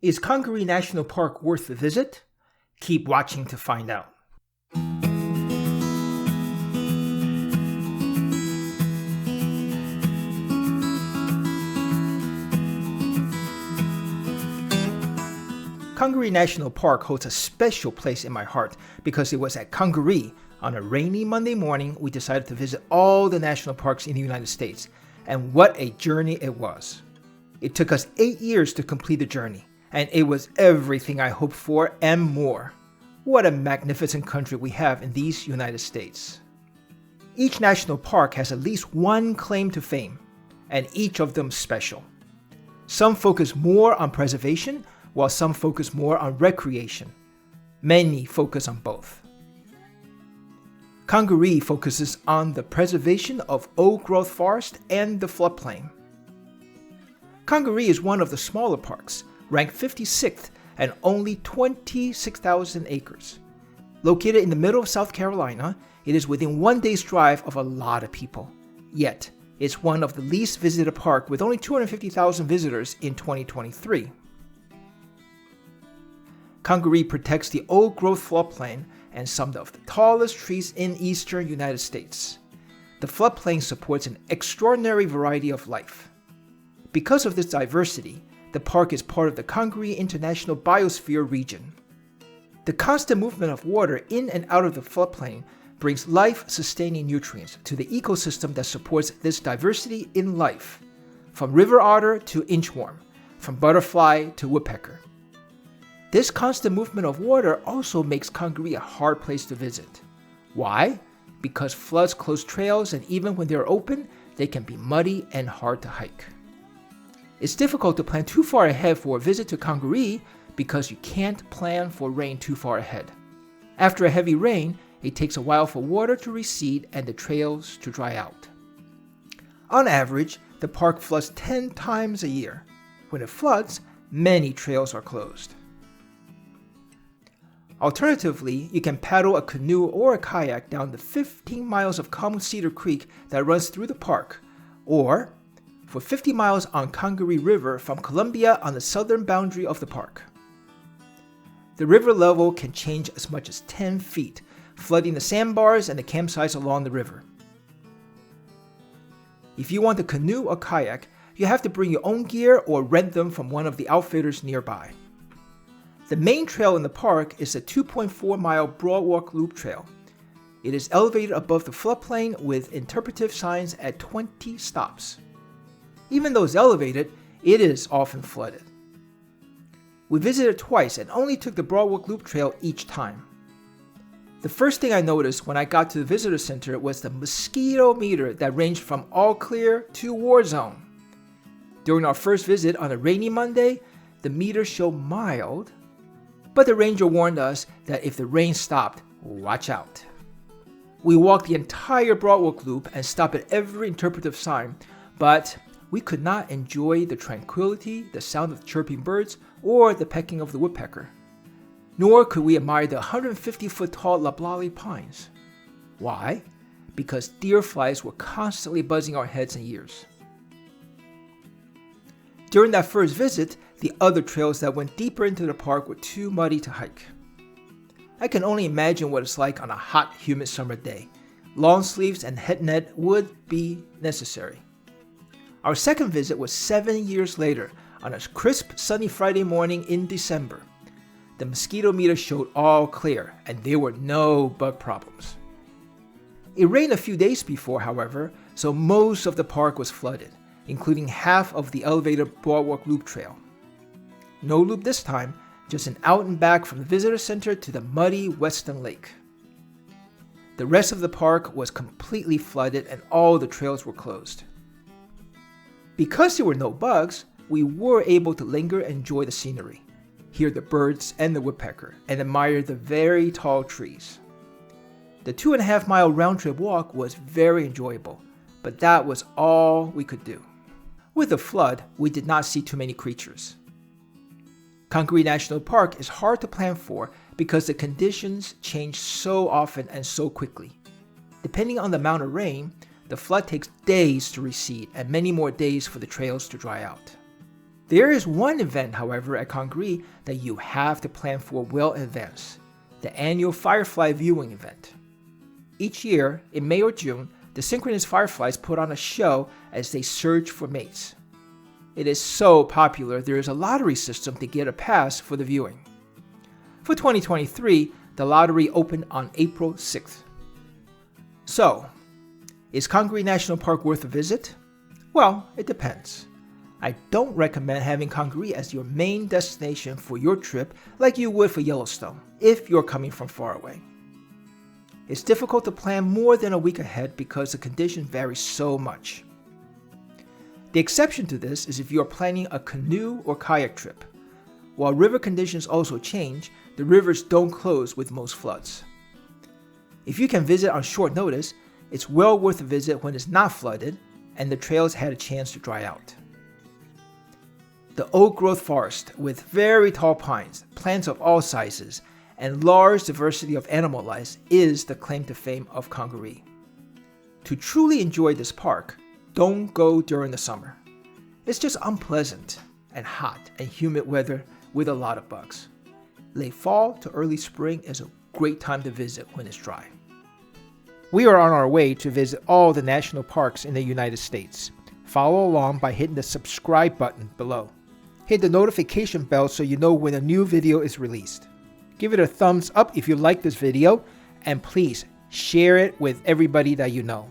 Is Congaree National Park worth the visit? Keep watching to find out. Congaree National Park holds a special place in my heart because it was at Congaree on a rainy Monday morning we decided to visit all the national parks in the United States, and what a journey it was. It took us 8 years to complete the journey, and it was everything I hoped for and more. What a magnificent country we have in these United States. Each national park has at least one claim to fame, and each of them special. Some focus more on preservation, while some focus more on recreation. Many focus on both. Congaree focuses on the preservation of old-growth forest and the floodplain. Congaree is one of the smaller parks, ranked 56th and only 26,000 acres. Located in the middle of South Carolina, it is within 1 day's drive of a lot of people. Yet, it's one of the least visited parks with only 250,000 visitors in 2023. Congaree protects the old-growth floodplain and some of the tallest trees in eastern United States. The floodplain supports an extraordinary variety of life. Because of this diversity, the park is part of the Congaree International Biosphere region. The constant movement of water in and out of the floodplain brings life-sustaining nutrients to the ecosystem that supports this diversity in life, from river otter to inchworm, from butterfly to woodpecker. This constant movement of water also makes Congaree a hard place to visit. Why? Because floods close trails, and even when they're open, they can be muddy and hard to hike. It's difficult to plan too far ahead for a visit to Congaree because you can't plan for rain too far ahead. After a heavy rain, it takes a while for water to recede and the trails to dry out. On average, the park floods 10 times a year. When it floods, many trails are closed. Alternatively, you can paddle a canoe or a kayak down the 15 miles of Calm Cedar Creek that runs through the park, or for 50 miles on Congaree River from Columbia on the southern boundary of the park. The river level can change as much as 10 feet, flooding the sandbars and the campsites along the river. If you want a canoe or kayak, you have to bring your own gear or rent them from one of the outfitters nearby. The main trail in the park is a 2.4-mile Broadwalk Loop Trail. It is elevated above the floodplain with interpretive signs at 20 stops. Even though it's elevated, it is often flooded. We visited twice and only took the Broadwalk Loop Trail each time. The first thing I noticed when I got to the visitor center was the mosquito meter that ranged from all clear to war zone. During our first visit on a rainy Monday, the meter showed mild, but the ranger warned us that if the rain stopped, watch out. We walked the entire Broadwalk Loop and stopped at every interpretive sign, but we could not enjoy the tranquility, the sound of chirping birds, or the pecking of the woodpecker. Nor could we admire the 150-foot-tall loblolly pines. Why? Because deer flies were constantly buzzing our heads and ears. During that first visit, the other trails that went deeper into the park were too muddy to hike. I can only imagine what it's like on a hot, humid summer day. Long sleeves and head net would be necessary. Our second visit was 7 years later, on a crisp, sunny Friday morning in December. The mosquito meter showed all clear, and there were no bug problems. It rained a few days before, however, so most of the park was flooded, including half of the elevated Broadwalk Loop Trail. No loop this time, just an out and back from the visitor center to the muddy Weston Lake. The rest of the park was completely flooded and all the trails were closed. Because there were no bugs, we were able to linger and enjoy the scenery, hear the birds and the woodpecker, and admire the very tall trees. The 2.5-mile round-trip walk was very enjoyable, but that was all we could do. With the flood, we did not see too many creatures. Congaree National Park is hard to plan for because the conditions change so often and so quickly. Depending on the amount of rain, the flood takes days to recede and many more days for the trails to dry out. There is one event, however, at Congaree that you have to plan for well in advance: the annual Firefly Viewing event. Each year, in May or June, the synchronous fireflies put on a show as they search for mates. It is so popular there is a lottery system to get a pass for the viewing. For 2023, the lottery opened on April 6th. So, is Congaree National Park worth a visit? Well, it depends. I don't recommend having Congaree as your main destination for your trip like you would for Yellowstone, if you're coming from far away. It's difficult to plan more than a week ahead because the conditions vary so much. The exception to this is if you are planning a canoe or kayak trip. While river conditions also change, the rivers don't close with most floods. If you can visit on short notice, it's well worth a visit when it's not flooded and the trails had a chance to dry out. The oak-growth forest with very tall pines, plants of all sizes, and large diversity of animal life is the claim to fame of Congaree. To truly enjoy this park, don't go during the summer. It's just unpleasant and hot and humid weather with a lot of bugs. Late fall to early spring is a great time to visit when it's dry. We are on our way to visit all the national parks in the United States. Follow along by hitting the subscribe button below. Hit the notification bell so you know when a new video is released. Give it a thumbs up if you like this video, and please share it with everybody that you know.